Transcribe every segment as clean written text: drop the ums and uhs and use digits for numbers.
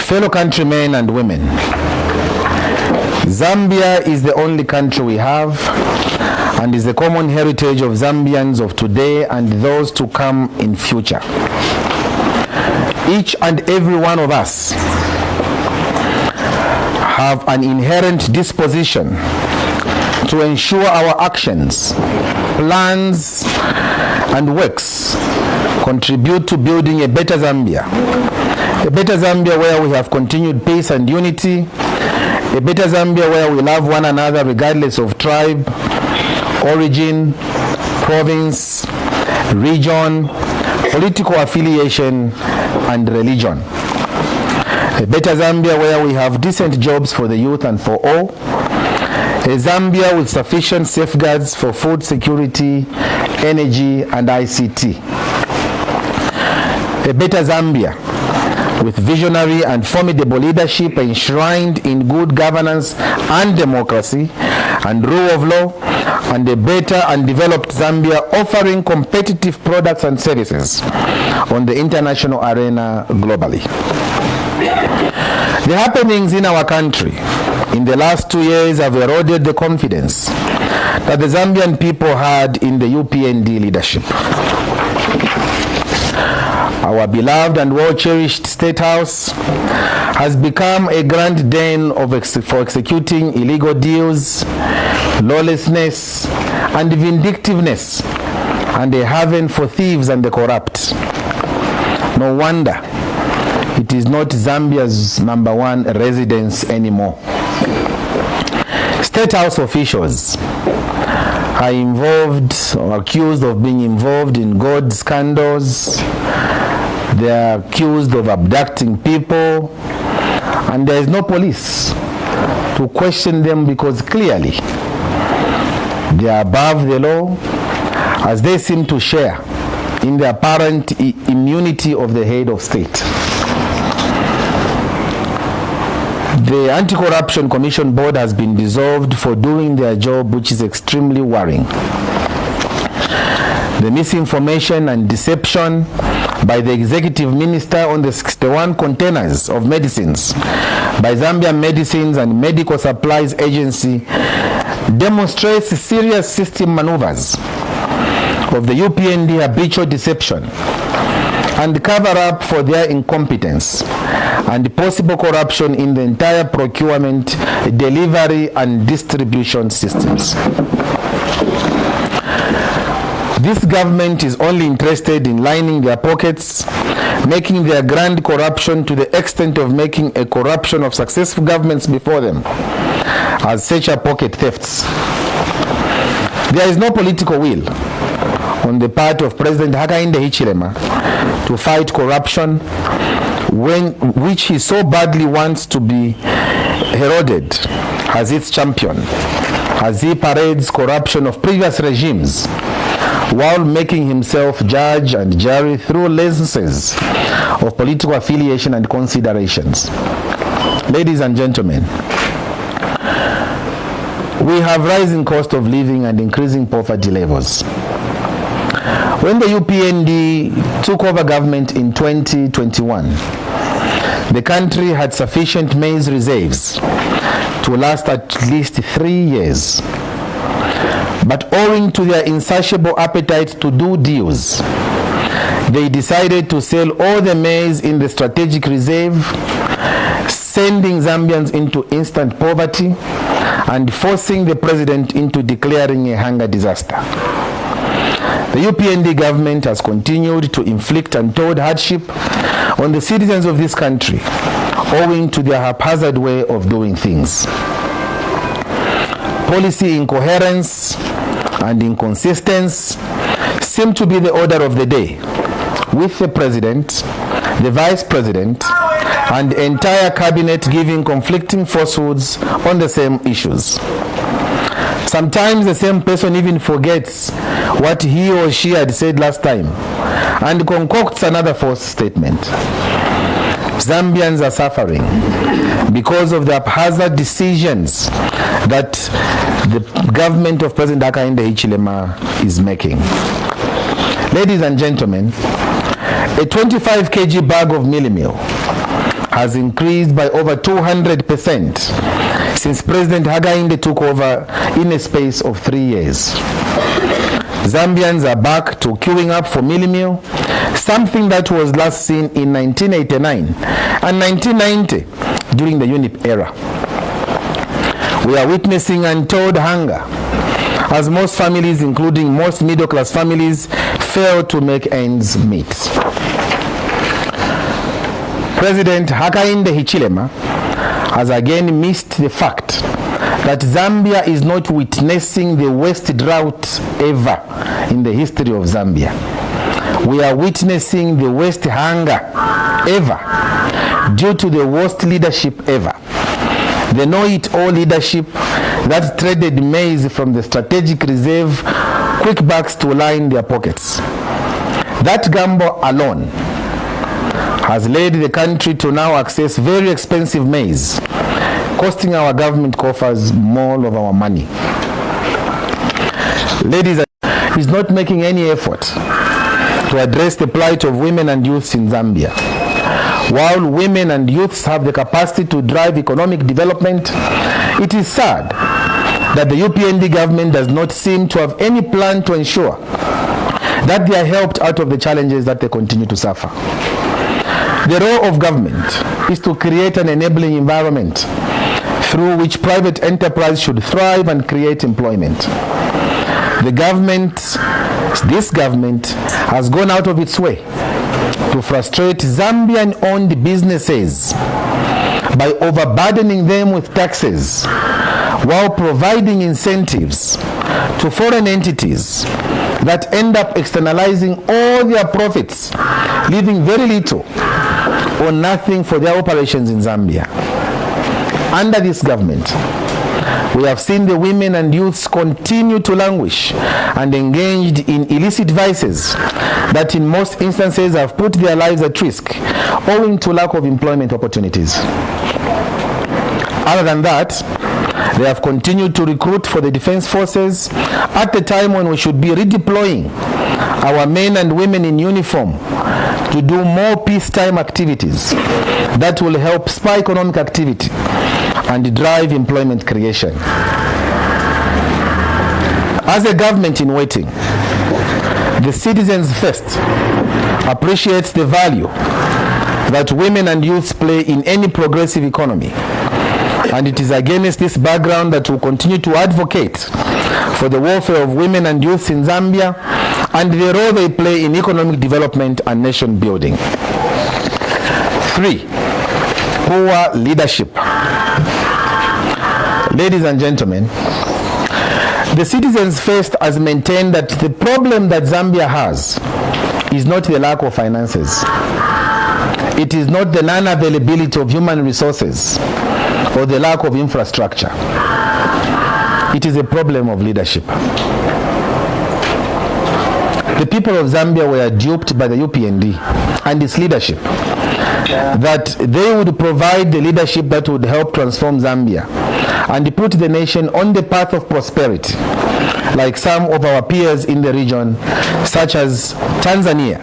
Fellow countrymen and women, Zambia is the only country we have and is the common heritage of Zambians of today and those to come in future. Each and every one of us have an inherent disposition to ensure our actions, plans, and works contribute to building a better Zambia. A better Zambia where we have continued peace and unity. A better Zambia where we love one another regardless of tribe, origin, province, region, political affiliation, and religion. A better Zambia where we have decent jobs for the youth and for all. A Zambia with sufficient safeguards for food security, energy, and ICT. A better Zambia with visionary and formidable leadership enshrined in good governance and democracy and rule of law, and a better and developed Zambia offering competitive products and services on the international arena globally. The happenings in our country in the last 2 years have eroded the confidence that the Zambian people had in the UPND leadership. Our beloved and well-cherished State House has become a grand den for executing illegal deals, lawlessness, and vindictiveness, and a haven for thieves and the corrupt. No wonder it is not Zambia's #1 residence anymore. State House officials are involved or accused of being involved in gold scandals. They are accused of abducting people, and there is no police to question them because clearly they are above the law, as they seem to share in the apparent immunity of the head of state. The Anti-Corruption Commission Board has been dissolved for doing their job, which is extremely worrying. The misinformation and deception by the executive minister on the 61 containers of medicines by Zambia Medicines and Medical Supplies Agency demonstrates serious system maneuvers of the UPND habitual deception and cover up for their incompetence and possible corruption in the entire procurement, delivery, and distribution systems. This government is only interested in lining their pockets, making their grand corruption to the extent of making a corruption of successful governments before them as such pocket thefts. There is no political will on the part of President Hakainde Hichilema to fight corruption, which he so badly wants to be heralded as its champion, as he parades corruption of previous regimes while making himself judge and jury through lenses of political affiliation and considerations. Ladies and gentlemen, we have rising cost of living and increasing poverty levels. When the UPND took over government in 2021, the country had sufficient maize reserves to last at least 3 years. But owing to their insatiable appetite to do deals, they decided to sell all the maize in the strategic reserve, sending Zambians into instant poverty and forcing the president into declaring a hunger disaster. The UPND government has continued to inflict untold hardship on the citizens of this country owing to their haphazard way of doing things. Policy incoherence and inconsistency seem to be the order of the day, with the president, the vice president, and the entire cabinet giving conflicting falsehoods on the same issues. Sometimes the same person even forgets what he or she had said last time and concocts another false statement. Zambians are suffering because of the haphazard decisions that the government of President Hakainde Hichilema is making. Ladies and gentlemen, a 25 kg bag of mealie meal has increased by over 200% since President Hakainde took over in a space of 3 years. Zambians are back to queuing up for mealie meal, something that was last seen in 1989 and 1990 during the UNIP era. We are witnessing untold hunger as most families, including most middle-class families, fail to make ends meet. President Hakainde Hichilema has again missed the fact that Zambia is not witnessing the worst drought ever in the history of Zambia. We are witnessing the worst hunger ever due to the worst leadership ever. The know-it-all leadership that traded maize from the strategic reserve quickbacks to line their pockets. That gamble alone has led the country to now access very expensive maize, costing our government coffers more of our money. Ladies and gentlemen, is not making any effort to address the plight of women and youths in Zambia. While women and youths have the capacity to drive economic development, it is sad that the UPND government does not seem to have any plan to ensure that they are helped out of the challenges that they continue to suffer. The role of government is to create an enabling environment through which private enterprise should thrive and create employment. This government has gone out of its way to frustrate Zambian-owned businesses by overburdening them with taxes while providing incentives to foreign entities that end up externalizing all their profits, leaving very little or nothing for their operations in Zambia. Under this government, we have seen the women and youths continue to languish and engaged in illicit vices that in most instances have put their lives at risk owing to lack of employment opportunities. Other than that, they have continued to recruit for the defense forces at the time when we should be redeploying our men and women in uniform to do more peacetime activities that will help spur economic activity and drive employment creation. As a government in waiting, the Citizens First appreciates the value that women and youths play in any progressive economy. And it is against this background that we continue to advocate for the welfare of women and youths in Zambia and the role they play in economic development and nation building. 3, poor leadership. Ladies and gentlemen, the Citizens First has maintained that the problem that Zambia has is not the lack of finances. It is not the non-availability of human resources or the lack of infrastructure. It is a problem of leadership. The people of Zambia were duped by the UPND and its leadership that they would provide the leadership that would help transform Zambia and put the nation on the path of prosperity, like some of our peers in the region, such as Tanzania,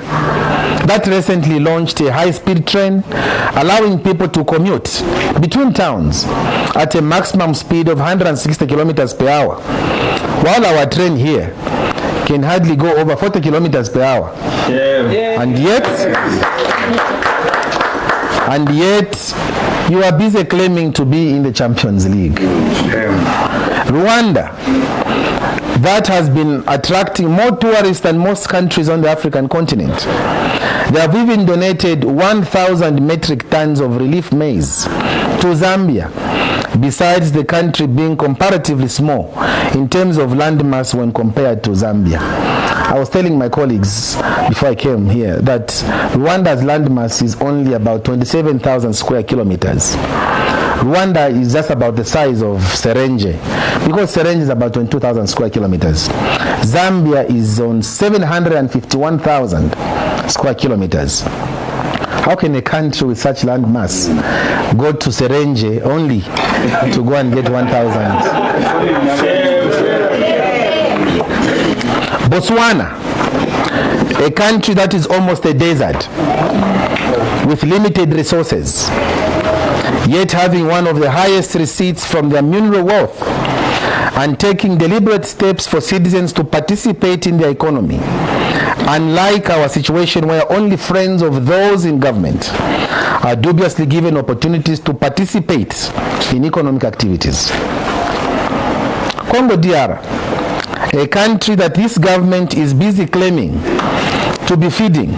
that recently launched a high-speed train allowing people to commute between towns at a maximum speed of 160 kilometers per hour, while our train here can hardly go over 40 kilometers per hour. And yet you are busy claiming to be in the Champions League. Rwanda, that has been attracting more tourists than most countries on the African continent. They have even donated 1,000 metric tons of relief maize to Zambia, besides the country being comparatively small in terms of landmass when compared to Zambia. I was telling my colleagues before I came here that Rwanda's landmass is only about 27,000 square kilometers. Rwanda is just about the size of Serenge, because Serenge is about 22,000 square kilometers. Zambia is on 751,000 square kilometers. How can a country with such land mass go to Serenge only to go and get 1,000? Botswana, a country that is almost a desert, with limited resources, yet having one of the highest receipts from their mineral wealth and taking deliberate steps for citizens to participate in the economy, unlike our situation where only friends of those in government are dubiously given opportunities to participate in economic activities. Congo DR, a country that this government is busy claiming to be feeding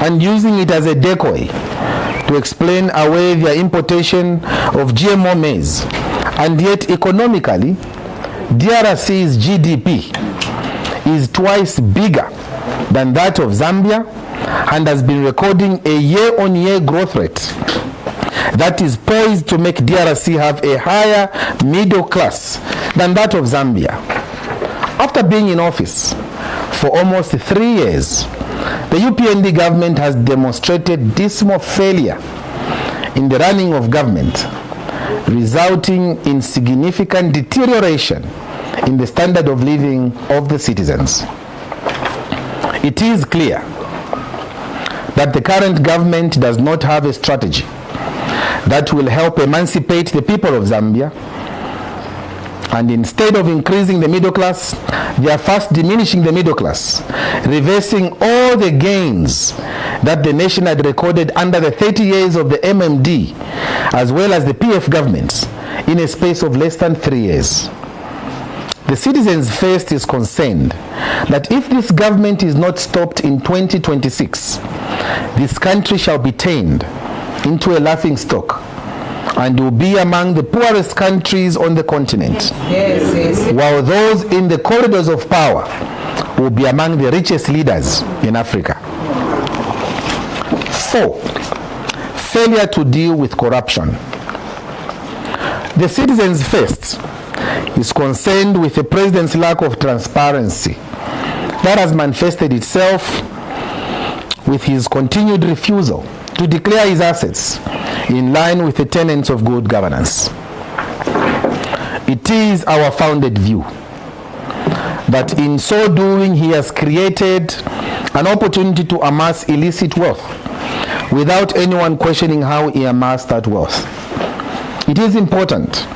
and using it as a decoy to explain away their importation of GMO maize, and yet economically, DRC's GDP is twice bigger than that of Zambia and has been recording a year-on-year growth rate that is poised to make DRC have a higher middle class than that of Zambia. After being in office for almost 3 years, the UPND government has demonstrated dismal failure in the running of government, resulting in significant deterioration in the standard of living of the citizens. It is clear that the current government does not have a strategy that will help emancipate the people of Zambia, and instead of increasing the middle class, they are first diminishing the middle class, reversing all the gains that the nation had recorded under the 30 years of the MMD as well as the PF governments in a space of less than 3 years. The citizens first is concerned that if this government is not stopped in 2026, this country shall be turned into a laughingstock and will be among the poorest countries on the continent, while those in the corridors of power will be among the richest leaders in Africa. 4, failure to deal with corruption. The citizens first is concerned with the president's lack of transparency that has manifested itself with his continued refusal to declare his assets in line with the tenets of good governance. It is our founded view that in so doing he has created an opportunity to amass illicit wealth without anyone questioning how he amassed that wealth. It is important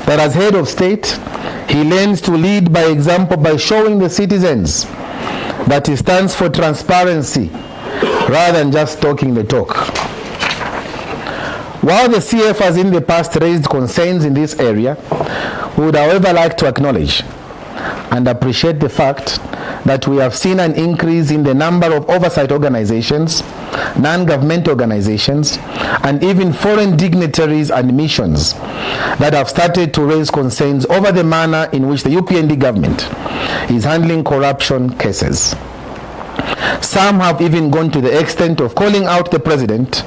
that as head of state, he learns to lead by example by showing the citizens that he stands for transparency rather than just talking the talk. While the CF has in the past raised concerns in this area, we would however like to acknowledge and appreciate the fact that we have seen an increase in the number of oversight organizations, non-government organizations, and even foreign dignitaries and missions that have started to raise concerns over the manner in which the UPND government is handling corruption cases. Some have even gone to the extent of calling out the president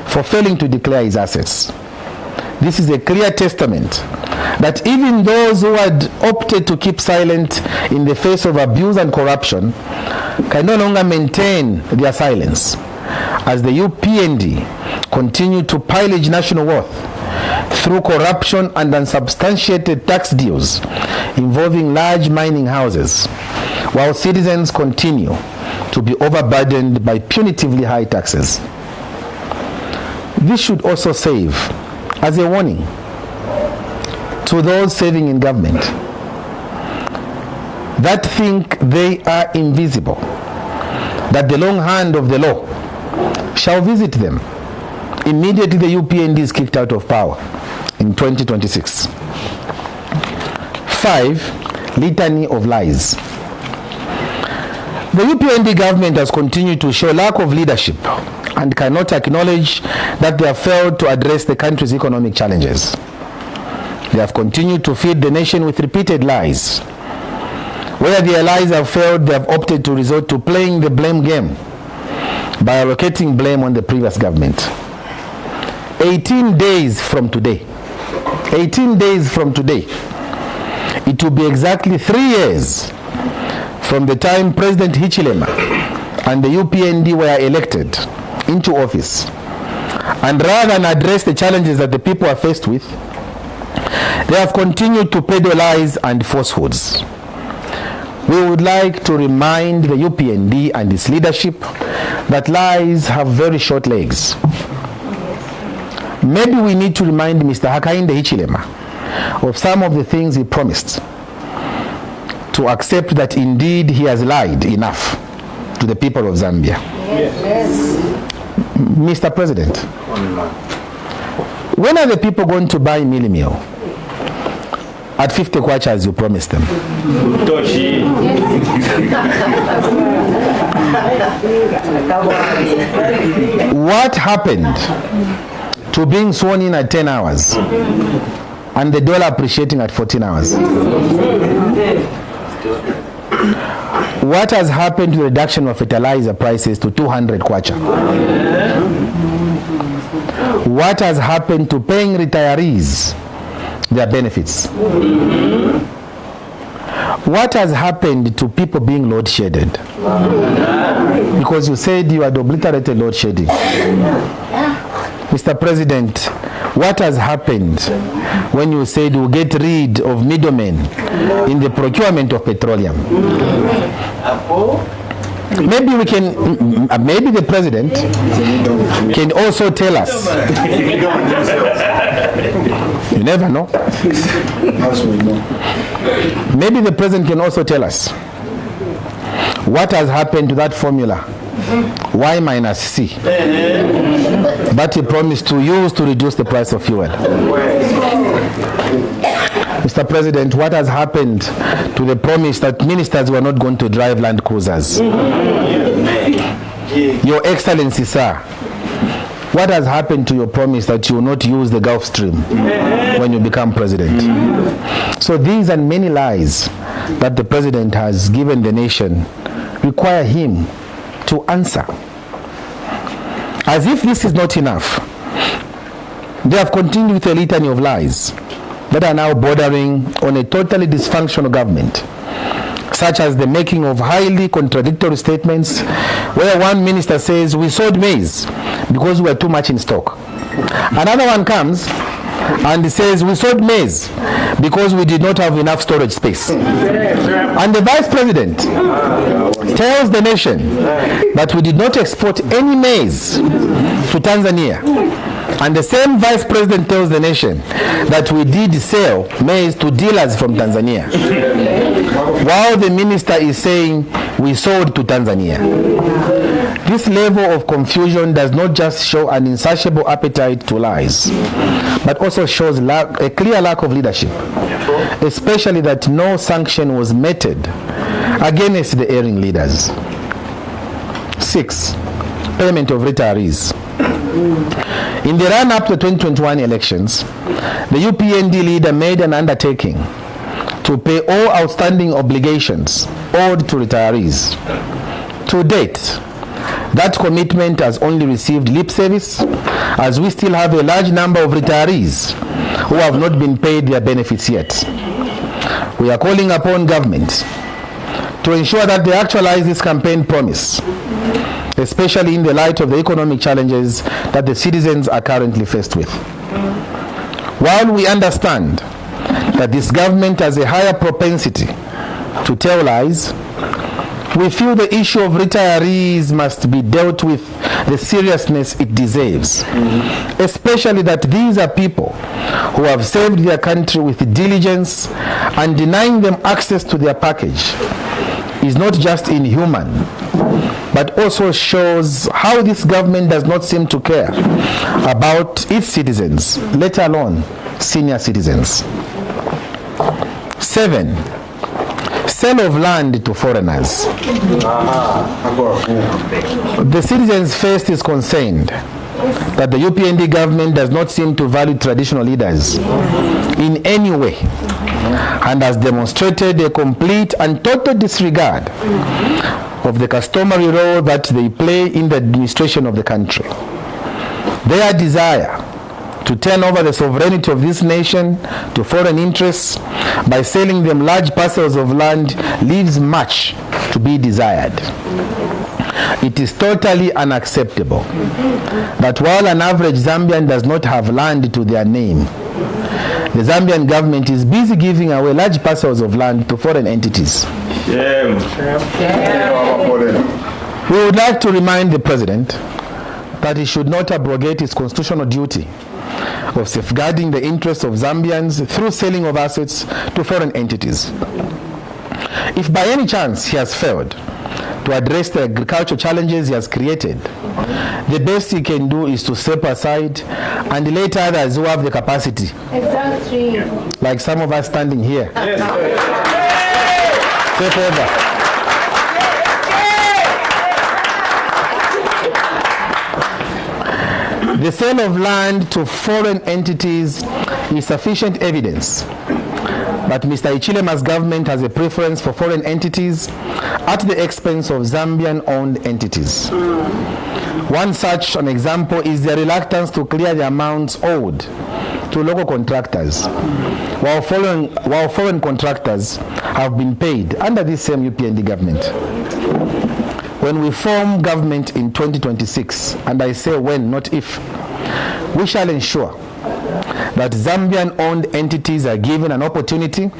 for failing to declare his assets. This is a clear testament that even those who had opted to keep silent in the face of abuse and corruption can no longer maintain their silence, as the UPND continue to pillage national wealth through corruption and unsubstantiated tax deals involving large mining houses, while citizens continue to be overburdened by punitively high taxes. This should also serve as a warning to those serving in government that think they are invisible, that the long hand of the law shall visit them immediately the UPND is kicked out of power in 2026. 5, litany of lies. The UPND government has continued to show lack of leadership and cannot acknowledge that they have failed to address the country's economic challenges. They have continued to feed the nation with repeated lies. Where their lies have failed, they have opted to resort to playing the blame game by allocating blame on the previous government. 18 days from today, it will be exactly 3 years from the time President Hichilema and the UPND were elected into office. And rather than address the challenges that the people are faced with, they have continued to peddle lies and falsehoods. We would like to remind the UPND and its leadership that lies have very short legs. Maybe we need to remind Mr. Hakainde Hichilema of some of the things he promised, to accept that indeed he has lied enough to the people of Zambia. Yes. Mr. President, when are the people going to buy mealie meal at 50 kwacha as you promised them? What happened to being sworn in at 10 hours and the dollar appreciating at 14 hours? What has happened to the reduction of fertilizer prices to 200 kwacha? What has happened to paying retirees their benefits? What has happened to people being load shedded? Because you said you had obliterated load shedding. Mr. President, what has happened when you said you get rid of middlemen in the procurement of petroleum? Maybe we can, maybe the president can also tell us. You never know. Maybe the president can also tell us what has happened to that formula, Y minus C, that he promised to use to reduce the price of fuel. Mr. President, what has happened to the promise that ministers were not going to drive Land Cruisers? Your Excellency, sir, what has happened to your promise that you will not use the Gulf Stream when you become president? So these and many lies that the president has given the nation require him to answer. As if this is not enough, they have continued with a litany of lies that are now bordering on a totally dysfunctional government, such as the making of highly contradictory statements where one minister says we sold maize because we were too much in stock. Another one comes and says we sold maize because we did not have enough storage space. And the vice president tells the nation that we did not export any maize to Tanzania. And the same vice president tells the nation that we did sell maize to dealers from Tanzania, while the minister is saying we sold to Tanzania. This level of confusion does not just show an insatiable appetite to lies, but also shows a clear lack of leadership, especially that no sanction was meted against the erring leaders. 6. Payment of retirees. In the run-up to the 2021 elections, the UPND leader made an undertaking to pay all outstanding obligations owed to retirees. To date, that commitment has only received lip service, as we still have a large number of retirees who have not been paid their benefits yet. We are calling upon government to ensure that they actualize this campaign promise, especially in the light of the economic challenges that the citizens are currently faced with. While we understand that this government has a higher propensity to tell lies, we feel the issue of retirees must be dealt with the seriousness it deserves, especially that these are people who have served their country with diligence, and denying them access to their package is not just inhuman, but also shows how this government does not seem to care about its citizens, let alone senior citizens. 7. Sale of land to foreigners. The citizens first is concerned that the UPND government does not seem to value traditional leaders in any way, and has demonstrated a complete and total disregard of the customary role that they play in the administration of the country. Their desire to turn over the sovereignty of this nation to foreign interests by selling them large parcels of land leaves much to be desired. It is totally unacceptable that while an average Zambian does not have land to their name, the Zambian government is busy giving away large parcels of land to foreign entities. We would like to remind the President that he should not abrogate his constitutional duty of safeguarding the interests of Zambians through selling of assets to foreign entities. If by any chance he has failed to address the agricultural challenges he has created, the best he can do is to step aside and let others who have the capacity, exactly, like some of us standing here, take over. The sale of land to foreign entities is sufficient evidence that Mr. Ichilema's government has a preference for foreign entities at the expense of Zambian-owned entities. One such an example is the reluctance to clear the amounts owed to local contractors, while foreign contractors have been paid under this same UPND government. When we form government in 2026, and I say when, not if, we shall ensure that Zambian-owned entities are given an opportunity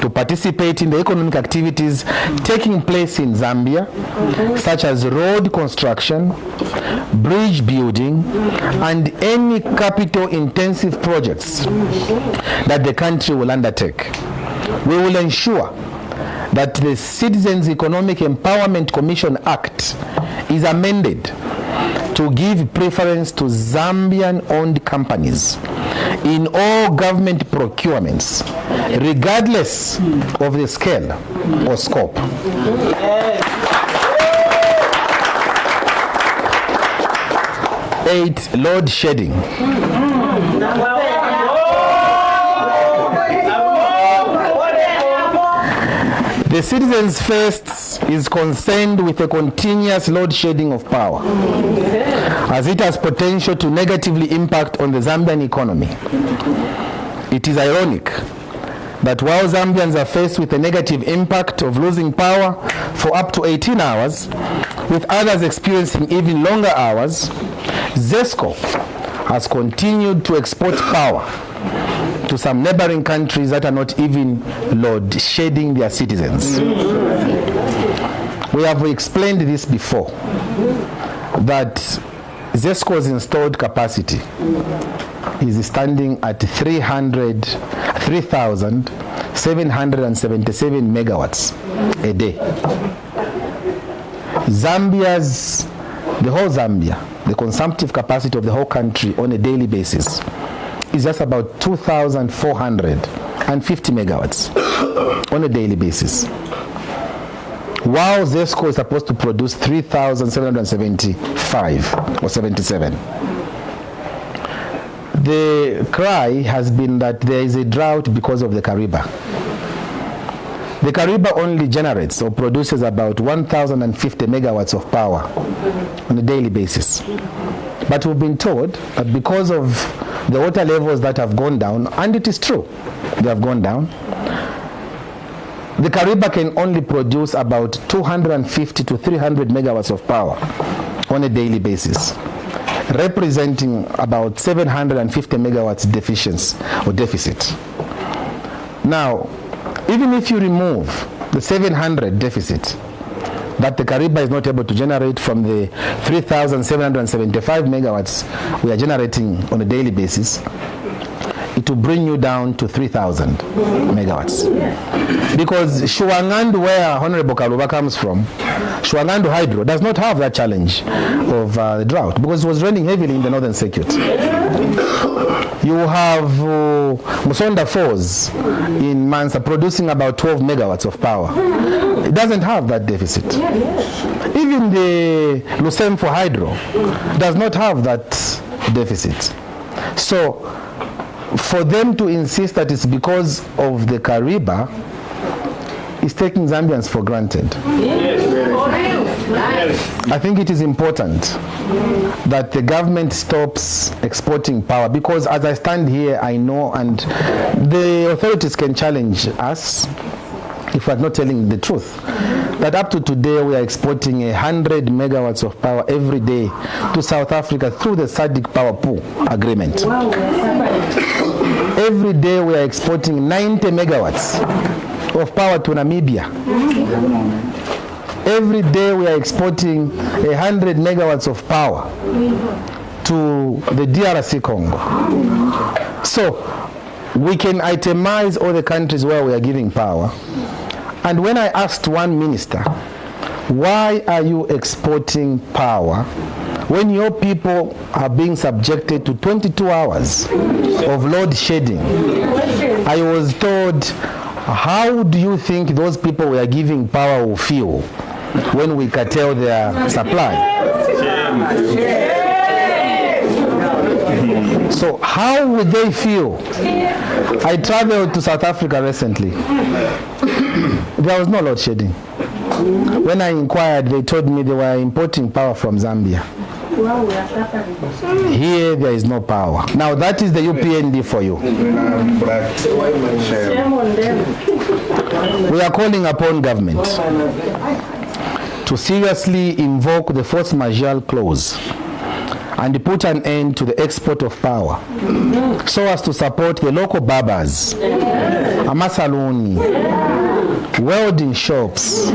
to participate in the economic activities taking place in Zambia, such as road construction, bridge building, and any capital-intensive projects that the country will undertake. We will ensure that the Citizens Economic Empowerment Commission Act is amended to give preference to Zambian-owned companies in all government procurements, regardless of the scale or scope. 8, load shedding. The Citizens First is concerned with the continuous load shedding of power, as it has potential to negatively impact on the Zambian economy. It is ironic that while Zambians are faced with the negative impact of losing power for up to 18 hours, with others experiencing even longer hours, ZESCO has continued to export power to some neighboring countries that are not even load shedding their citizens. We have explained this before, that ZESCO's installed capacity is standing at 3,777 megawatts a day. The whole Zambia, the consumptive capacity of the whole country on a daily basis is just about 2,450 megawatts on a daily basis. While ZESCO is supposed to produce 3,775 or 77. The cry has been that there is a drought because of the Kariba. The Kariba only generates or produces about 1,050 megawatts of power on a daily basis. But we've been told that because of the water levels that have gone down, and it is true, they have gone down, the Kariba can only produce about 250 to 300 megawatts of power on a daily basis, representing about 750 megawatts deficiency or deficit. Now, even if you remove the 700 deficit that the Kariba is not able to generate from the 3,775 megawatts we are generating on a daily basis, it will bring you down to 3,000 megawatts. Because Shuangandu, where Honorable Kalaba comes from, Shuangandu Hydro does not have that challenge of the drought because it was raining heavily in the northern circuit. You have Musonda Falls in Mansa producing about 12 megawatts of power. It doesn't have that deficit. Even the Lusemfo Hydro does not have that deficit. So for them to insist that it's because of the Kariba is taking Zambians for granted. I think it is important that the government stops exporting power, because as I stand here, I know, and the authorities can challenge us if we're not telling the truth, that up to today we are exporting 100 megawatts of power every day to South Africa through the SADC Power Pool Agreement. Every day we are exporting 90 megawatts of power to Namibia. Every day we are exporting 100 megawatts of power to the DRC Congo. So we can itemize all the countries where we are giving power. And when I asked one minister, why are you exporting power when your people are being subjected to 22 hours of load shedding? I was told, how do you think those people we are giving power will feel when we curtail their supply? So how would they feel? I traveled to South Africa recently. There was no load shedding. When I inquired, they told me they were importing power from Zambia. Here there is no power. Now that is the UPND for you. We are calling upon government to seriously invoke the force majeure clause and put an end to the export of power so as to support the local barbers, amasaluni, welding shops,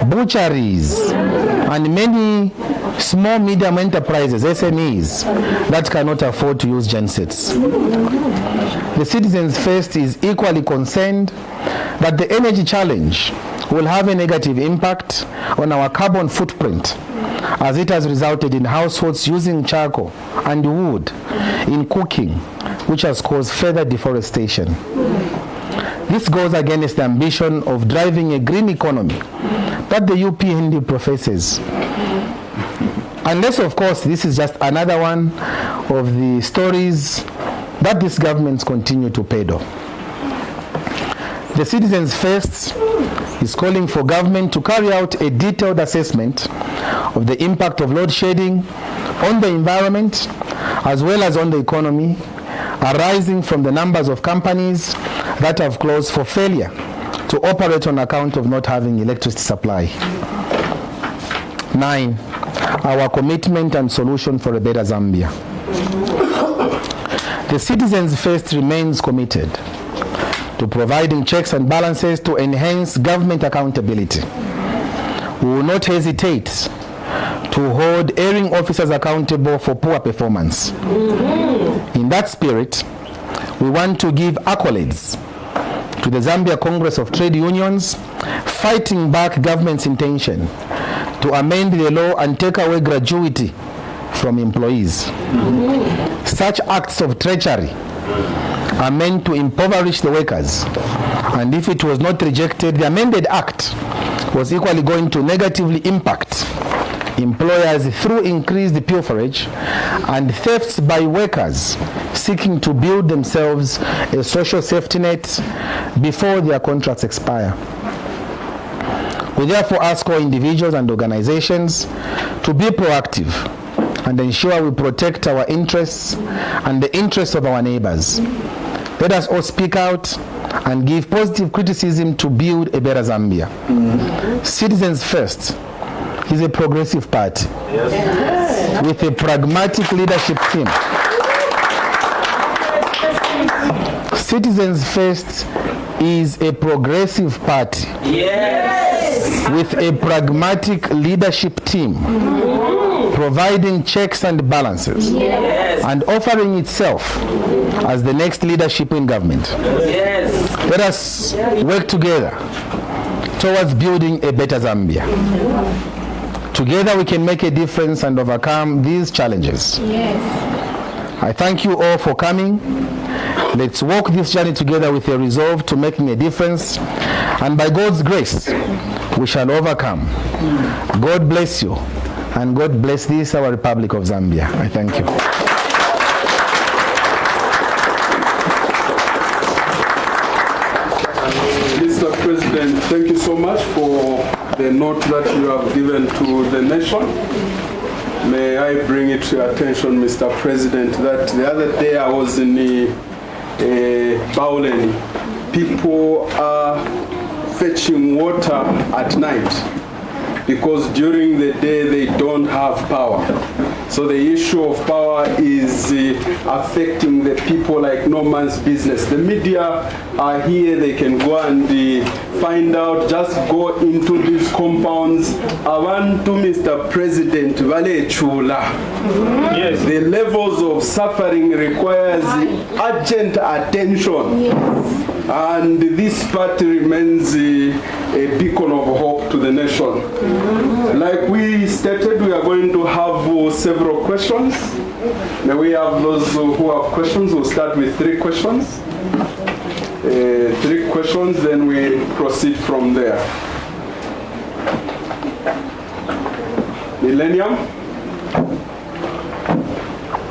butcheries, and many small medium enterprises, SMEs, that cannot afford to use gensets. The Citizens First is equally concerned that the energy challenge will have a negative impact on our carbon footprint, as it has resulted in households using charcoal and wood in cooking, which has caused further deforestation. This goes against the ambition of driving a green economy that the UPND professes. Unless, of course, this is just another one of the stories that these governments continue to peddle. The Citizens First is calling for government to carry out a detailed assessment of the impact of load shedding on the environment as well as on the economy, arising from the numbers of companies that have closed for failure to operate on account of not having electricity supply. 9, our commitment and solution for a better Zambia. The Citizens First remains committed to providing checks and balances to enhance government accountability. We will not hesitate to hold erring officers accountable for poor performance. In that spirit, we want to give accolades to the Zambia Congress of Trade Unions, fighting back government's intention to amend the law and take away gratuity from employees. Such acts of treachery are meant to impoverish the workers, and if it was not rejected, the amended act was equally going to negatively impact employers through increased pilferage and thefts by workers seeking to build themselves a social safety net before their contracts expire. We therefore ask all individuals and organizations to be proactive and ensure we protect our interests and the interests of our neighbors. Let us all speak out and give positive criticism to build a better Zambia. Citizens First is a progressive party with a pragmatic leadership team. Citizens First is a progressive party with a pragmatic leadership team, providing checks and balances and offering itself as the next leadership in government. Let us work together towards building a better Zambia. Together we can make a difference and overcome these challenges. I thank you all for coming. Let's walk this journey together with a resolve to making a difference, and by God's grace we shall overcome. God bless you, and God bless this our Republic of Zambia. I thank you. Mr. President, thank you so much for the note that you have given to the nation. May I bring it to your attention, Mr. President, that the other day I was in Bauleni. People are fetching water at night because during the day they don't have power. So the issue of power is affecting the people like no man's business. The media are here, they can go and find out, just go into these compounds. Abantu, Mr. President, Vale Chula. Yes. The levels of suffering requires urgent attention. Yes. And this party remains a beacon of hope to the nation. Like we stated, we are going to have several questions. May we have those who have questions? We'll start with 3 questions. 3 questions, then we proceed from there. Millennium?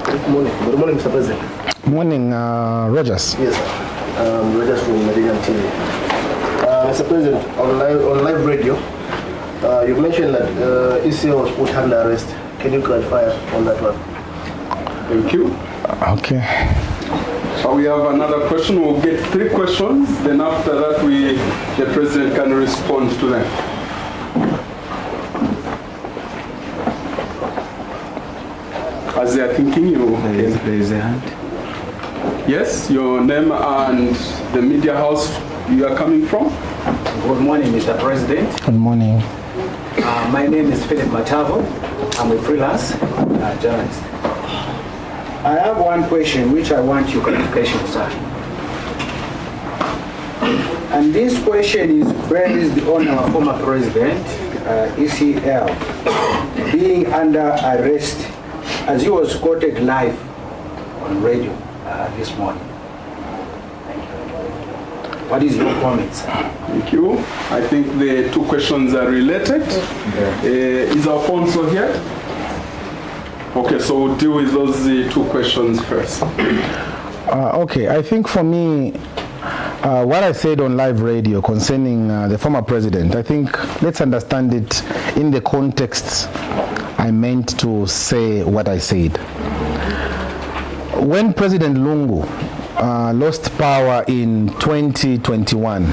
Good morning, Mr. President. Morning, Rogers. Yes, sir. Rogers from Meridian TV. Mr. President, on live radio, you mentioned that ECA was put under arrest. Can you clarify on that one? Thank you. Okay. We have another question. We'll get 3 questions. Then after that, the President can respond to them. As they are thinking, there is a hand. Yes, your name and the media house you are coming from. Good morning, Mr. President. Good morning. My name is Felix. I'm a freelance journalist. I have one question which I want your clarification, sir. And this question is based on our former president, ECL, being under arrest as he was quoted live on radio this morning. Thank you. What is your comment, sir? Thank you. I think the 2 questions are related. Is Alfonso here? Okay, so we'll deal with those 2 questions first. Okay, I think for me, what I said on live radio concerning the former president, I think let's understand it in the context I meant to say what I said. When President Lungu lost power in 2021,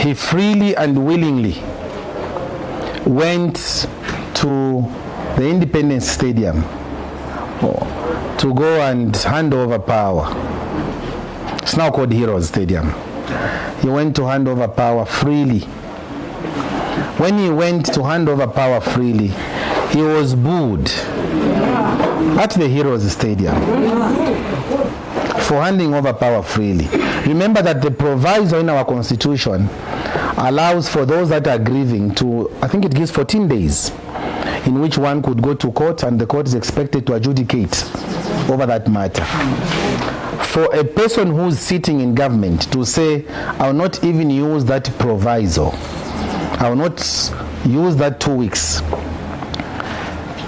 he freely and willingly went to the Independence Stadium to go and hand over power. It's now called Heroes Stadium. He went to hand over power freely. When he went to hand over power freely, he was booed at the Heroes Stadium for handing over power freely. Remember that the proviso in our constitution allows for those that are grieving to, I think it gives 14 days in which one could go to court and the court is expected to adjudicate over that matter. For a person who's sitting in government to say, I will not even use that proviso, I will not use that 2 weeks,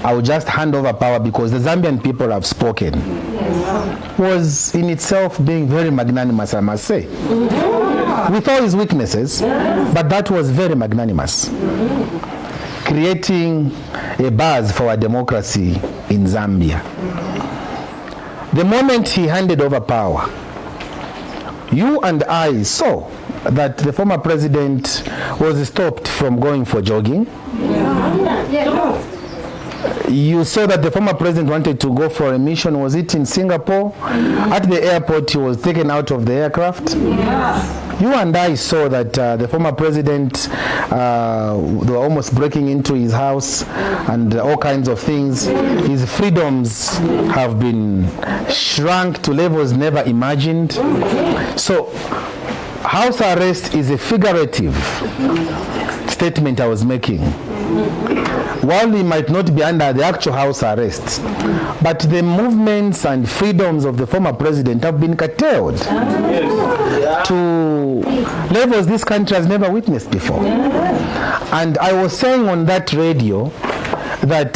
I will just hand over power because the Zambian people have spoken, was in itself being very magnanimous, I must say. With all his weaknesses, but that was very magnanimous. Creating a buzz for our democracy in Zambia. The moment he handed over power, you and I saw that the former president was stopped from going for jogging. You saw that the former president wanted to go for a mission, was it in Singapore? At the airport, he was taken out of the aircraft. You and I saw that the former president, they were almost breaking into his house and all kinds of things. His freedoms have been shrunk to levels never imagined. So, house arrest is a figurative statement I was making. While he might not be under the actual house arrest, but the movements and freedoms of the former president have been curtailed to levels this country has never witnessed before. And I was saying on that radio that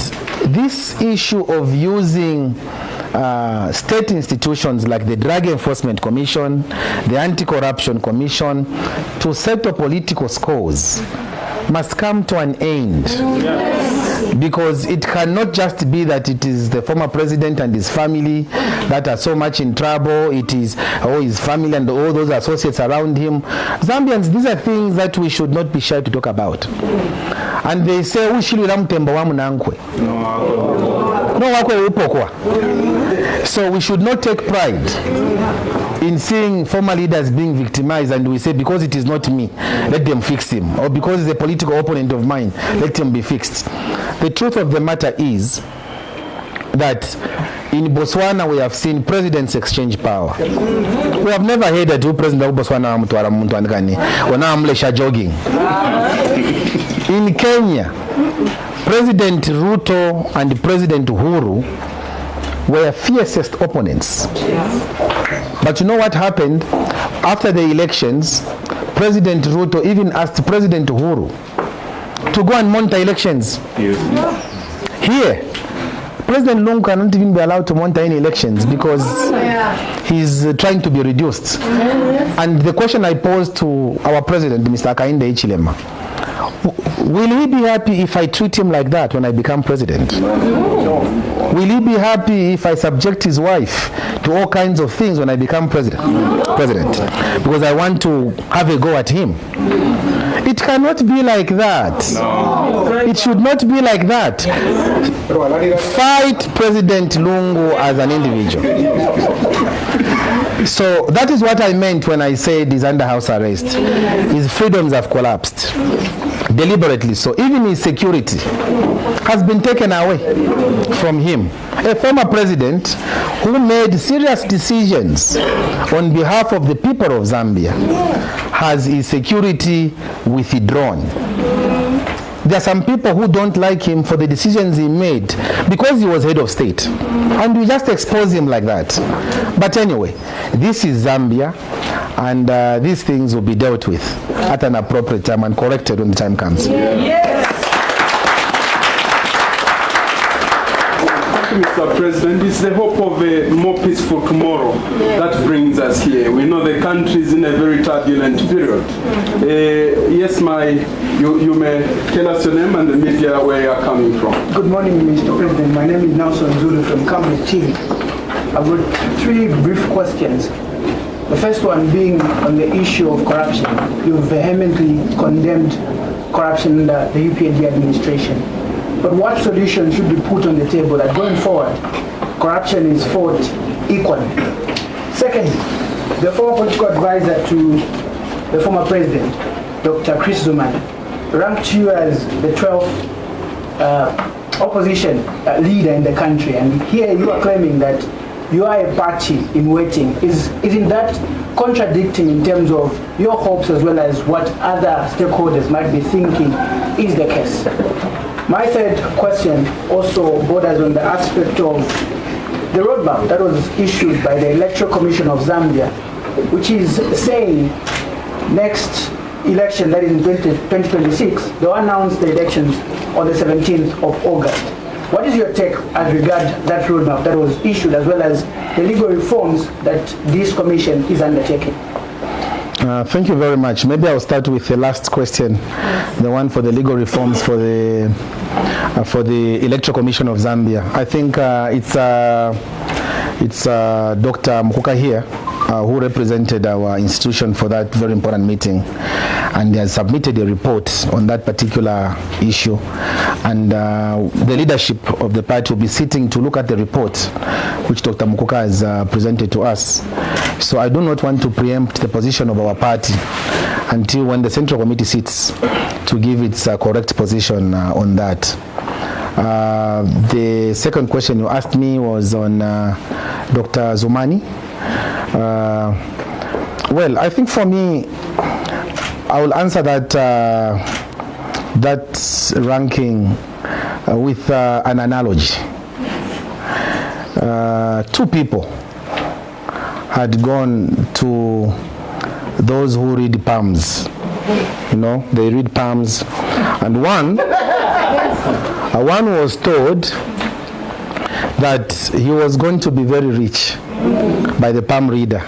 this issue of using state institutions like the Drug Enforcement Commission, the Anti-Corruption Commission to settle political scores must come to an end. Because it cannot just be that it is the former president and his family that are so much in trouble. It is his family and all those associates around him. Zambians, these are things that we should not be shy to talk about. And they say, So we should not take pride in seeing former leaders being victimized and we say because it is not me, let them fix him, or because it's a political opponent of mine, let him be fixed. The truth of the matter is that in Botswana we have seen presidents exchange power. We have never heard that two presidents of Botswana are jogging. In Kenya, President Ruto and President Uhuru were fiercest opponents. But you know what happened? After the elections, President Ruto even asked President Uhuru to go and monitor elections. Here, President Lungu cannot even be allowed to monitor any elections because he's trying to be reduced. And the question I posed to our president, Mr. Hakainde Hichilema, will he be happy if I treat him like that when I become president? Will he be happy if I subject his wife to all kinds of things when I become president? Because I want to have a go at him. It cannot be like that. No. It should not be like that. Fight President Lungu as an individual. So that is what I meant when I said he's under house arrest. His freedoms have collapsed. Deliberately so. Even his security has been taken away from him. A former president who made serious decisions on behalf of the people of Zambia has his security withdrawn. There are some people who don't like him for the decisions he made because he was head of state. And we just expose him like that. But anyway, this is Zambia, and these things will be dealt with at an appropriate time and corrected when the time comes. Yes. Mr. President, it's the hope of a more peaceful tomorrow that brings us here. We know the country is in a very turbulent period. Yes, you may tell us your name and the media where you are coming from. Good morning, Mr. President. My name is Nelson Zulu from Cambridge TV. I've got three brief questions. The first one being on the issue of corruption. You vehemently condemned corruption under the UPND administration. But what solutions should be put on the table that going forward, corruption is fought equally? Second, the former political advisor to the former president, Dr. Chris Zumani, ranked you as the 12th opposition leader in the country. And here you are claiming that you are a party in waiting. Isn't that contradicting in terms of your hopes as well as what other stakeholders might be thinking is the case? My third question also borders on the aspect of the roadmap that was issued by the Electoral Commission of Zambia, which is saying next election, that is in 2026, they'll announce the elections on the 17th of August. What is your take as regard that roadmap that was issued as well as the legal reforms that this commission is undertaking? Thank you very much. Maybe I'll start with the last question, the one for the legal reforms for the Electoral Commission of Zambia. I think it's Dr. Mkuka here who represented our institution for that very important meeting, and he has submitted a report on that particular issue, and the leadership of the party will be sitting to look at the report which Dr. Mkuka has presented to us. So I do not want to preempt the position of our party until when the Central Committee sits to give its correct position on that. The second question you asked me was on Dr. Zumani. Well, I think for me, I will answer that ranking with an analogy. Two people had gone to those who read palms. You know, they read palms, and one was told that he was going to be very rich by the palm reader,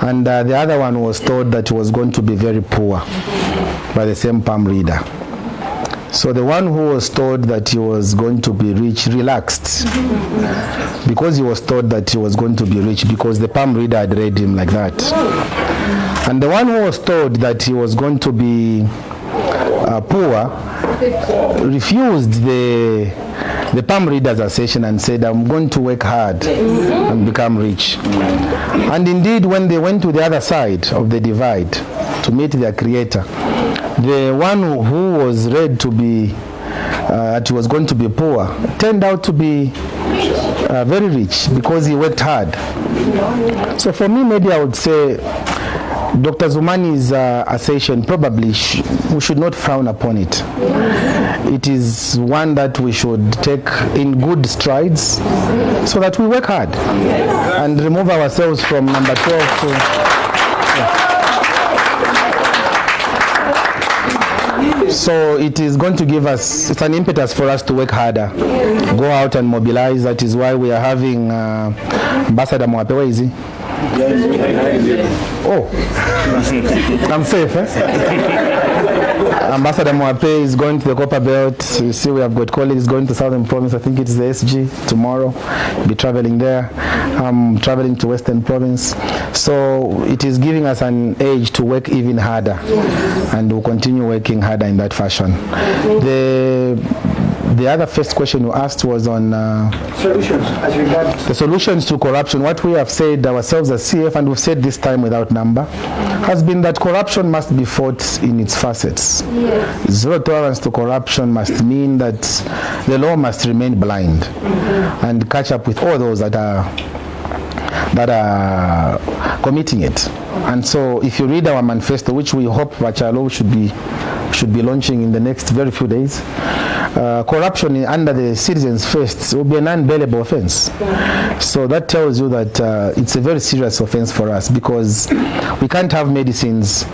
and the other one was told that he was going to be very poor by the same palm reader. So the one who was told that he was going to be rich relaxed because he was told that he was going to be rich because the palm reader had read him like that. And the one who was told that he was going to be poor refused the the palm readers association and said, I'm going to work hard and become rich. And indeed, when they went to the other side of the divide to meet their creator, the one who was ready to be, that was going to be poor, turned out to be very rich because he worked hard. So for me, maybe I would say Dr. Zumani's assertion, probably we should not frown upon it. It is one that we should take in good strides so that we work hard and remove ourselves from number 12 to... So it is going to give us, it's an impetus for us to work harder, go out and mobilize. That is why we are having Ambassador Mwape. Where is he? Oh, I'm safe, eh? Ambassador Mwape is going to the Copper Belt. You see, we have got colleagues going to Southern Province. I think it's the SG tomorrow. Be traveling there. I'm traveling to Western Province. So it is giving us an edge to work even harder, and we'll continue working harder in that fashion. The other first question you asked was on Solutions as regards the solutions to corruption. What we have said ourselves as CF, and we've said this time without number, has been that corruption must be fought in its facets. Yes. Zero tolerance to corruption must mean that the law must remain blind and catch up with all those that are committing it. And so if you read our manifesto, which we hope Wachalo should be launching in the next very few days, corruption under the citizens first will be an unbailable offense. So that tells you that it's a very serious offense for us, because we can't have medicines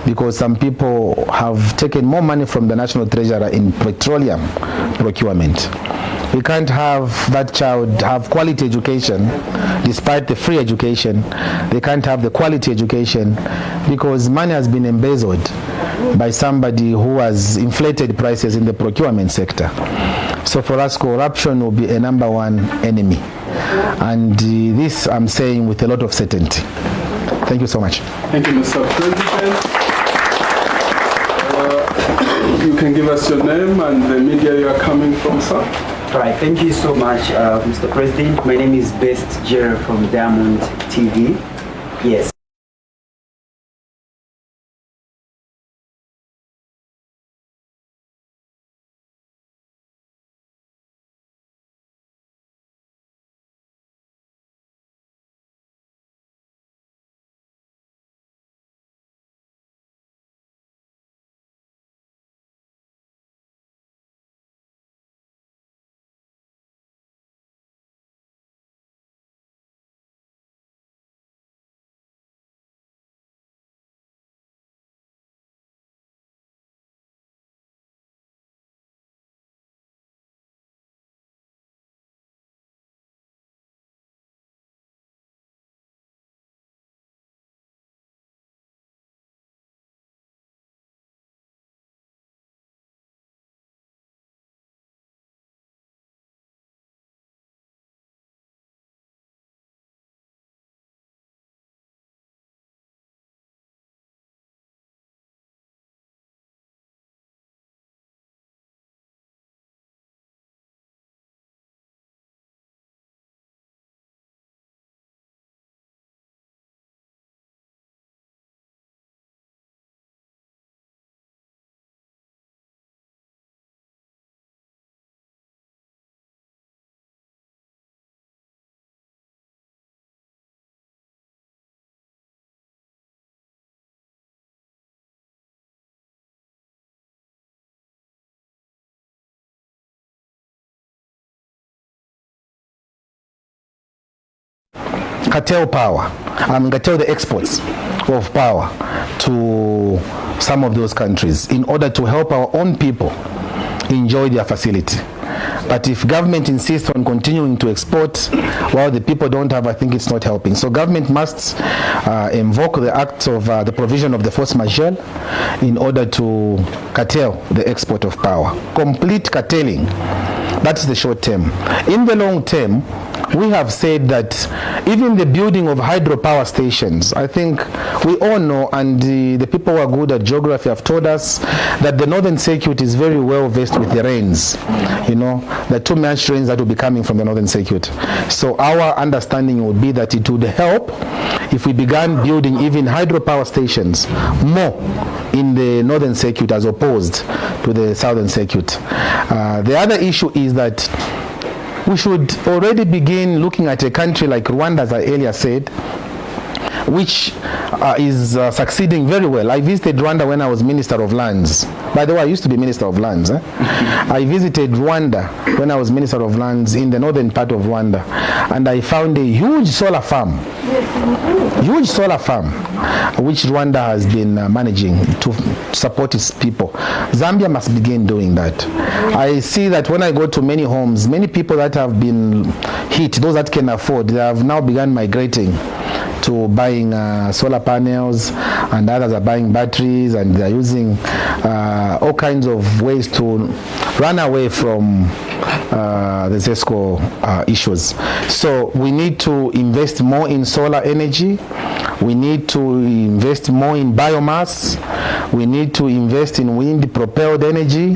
because some people have taken more money from the national treasurer in petroleum procurement. We can't have that child have quality education despite the free education. They can't have the quality education because money has been embezzled by somebody who has inflated prices in the procurement sector. So for us, corruption will be a number one enemy. And this I'm saying with a lot of certainty. Thank you so much. Thank you, Mr. President. You can give us your name and the media you are coming from, sir. Right, thank you so much, Mr. President. My name is Best Jerry from Diamond TV. Yes. Cartel power. Cartel the exports of power to some of those countries in order to help our own people enjoy their facility. But if government insists on continuing to export while the people don't have, I think it's not helping. So government must invoke the acts of the provision of the force majeure in order to curtail the export of power. Complete curtailing. That's the short term. In the long term, we have said that Even the building of hydropower stations. I think we all know, and the people who are good at geography have told us that the northern circuit is very well versed with the rains. You know, the too much rains that will be coming from the northern circuit. So our understanding would be that it would help if we began building even hydropower stations more in the northern circuit as opposed to the southern circuit. The other issue is that we should already begin looking at a country like Rwanda, as I earlier said, which is succeeding very well. I visited Rwanda when I was Minister of Lands. By the way, I used to be Minister of Lands. I visited Rwanda when I was Minister of Lands in the northern part of Rwanda, and I found a huge solar farm. Which Rwanda has been managing to support its people. Zambia must begin doing that. I see that when I go to many homes, many people that have been hit, those that can afford, they have now begun migrating to buying solar panels, and others are buying batteries, and they're using all kinds of ways to run away from the ZESCO issues. So we need to invest more in solar energy. We need to invest more in biomass. We need to invest in wind-propelled energy.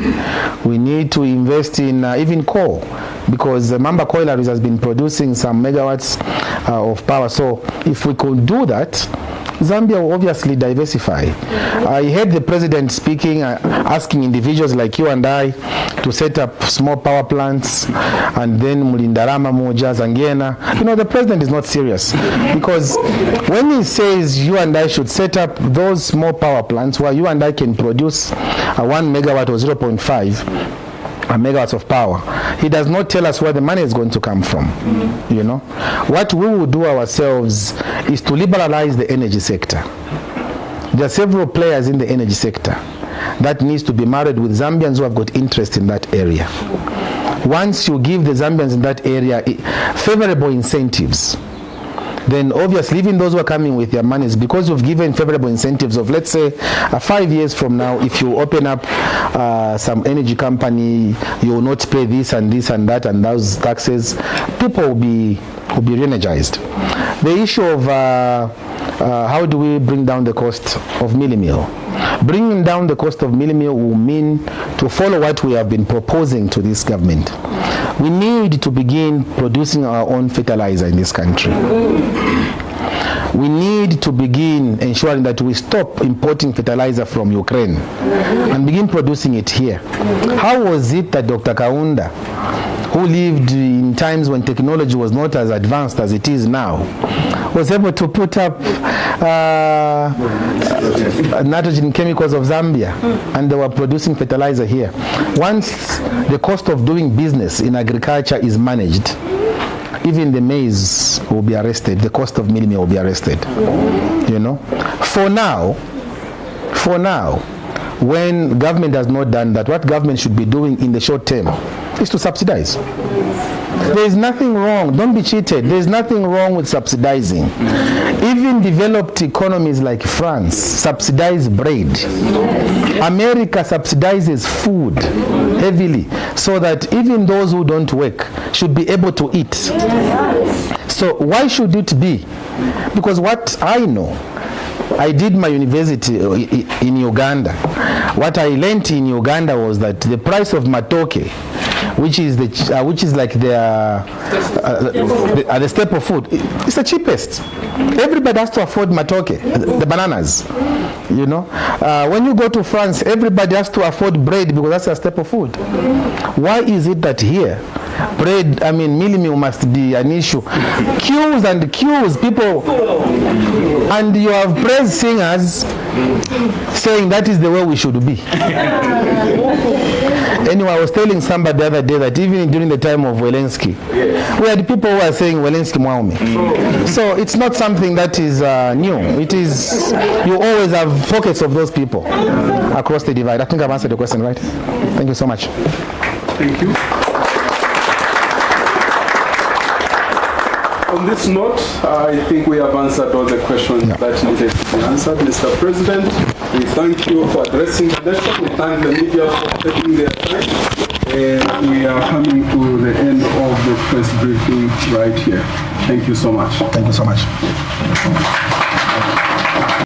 We need to invest in even coal, because Mamba Collieries has been producing some megawatts of power. So if we could do that, Zambia will obviously diversify. I heard the president speaking, asking individuals like you and I to set up small power plants, and then Mulindarama, Moja, Zangena. You know, the president is not serious, because when he says you and I should set up those small power plants where you and I can produce 1 megawatt or 0.5 megawatts of power, he does not tell us where the money is going to come from. You know, what we will do ourselves is to liberalize the energy sector. There are several players in the energy sector that needs to be married with Zambians who have got interest in that area. Once you give the Zambians in that area favorable incentives, then obviously even those who are coming with their monies, because you've given favorable incentives of, let's say, 5 years from now, if you open up some energy company, you will not pay this and this and that and those taxes, people will be re-energized. The issue of how do we bring down the cost of milling meal? Bringing down the cost of milling meal will mean to follow what we have been proposing to this government. We need to begin producing our own fertilizer in this country. We need to begin ensuring that we stop importing fertilizer from Ukraine and begin producing it here. How was it that Dr. Kaunda, who lived in times when technology was not as advanced as it is now, was able to put up nitrogen chemicals of Zambia, and they were producing fertilizer here? Once the cost of doing business in agriculture is managed, even the maize will be arrested, the cost of milling will be arrested. You know, for now, when government has not done that, what government should be doing in the short term is to subsidize. There is nothing wrong, don't be cheated, there is nothing wrong with subsidizing. Even developed economies like France subsidize bread. America subsidizes food heavily, so that even those who don't work should be able to eat. So why should it be? Because what I know, I did my university in Uganda. What I learned in Uganda was that the price of matoke, which is like the staple food, it's the cheapest. Everybody has to afford matoke, the bananas. You know, when you go to France, everybody has to afford bread because that's a staple food. Why is it that here, bread, milling meal must be an issue? Queues and queues, people, and you have praise singers saying that is the way we should be. Anyway, I was telling somebody the other day that even during the time of Zelensky, we had people who are saying Zelensky Mwaume. So it's not something that is new. It is, you always have pockets of those people across the divide. I think I've answered the question, right? Thank you so much. Thank you. On this note, I think we have answered all the questions that needed to be answered. Mr. President, we thank you for addressing the nation. We thank the media for taking their time. And we are coming to the end of the press briefing right here. Thank you so much. Thank you so much.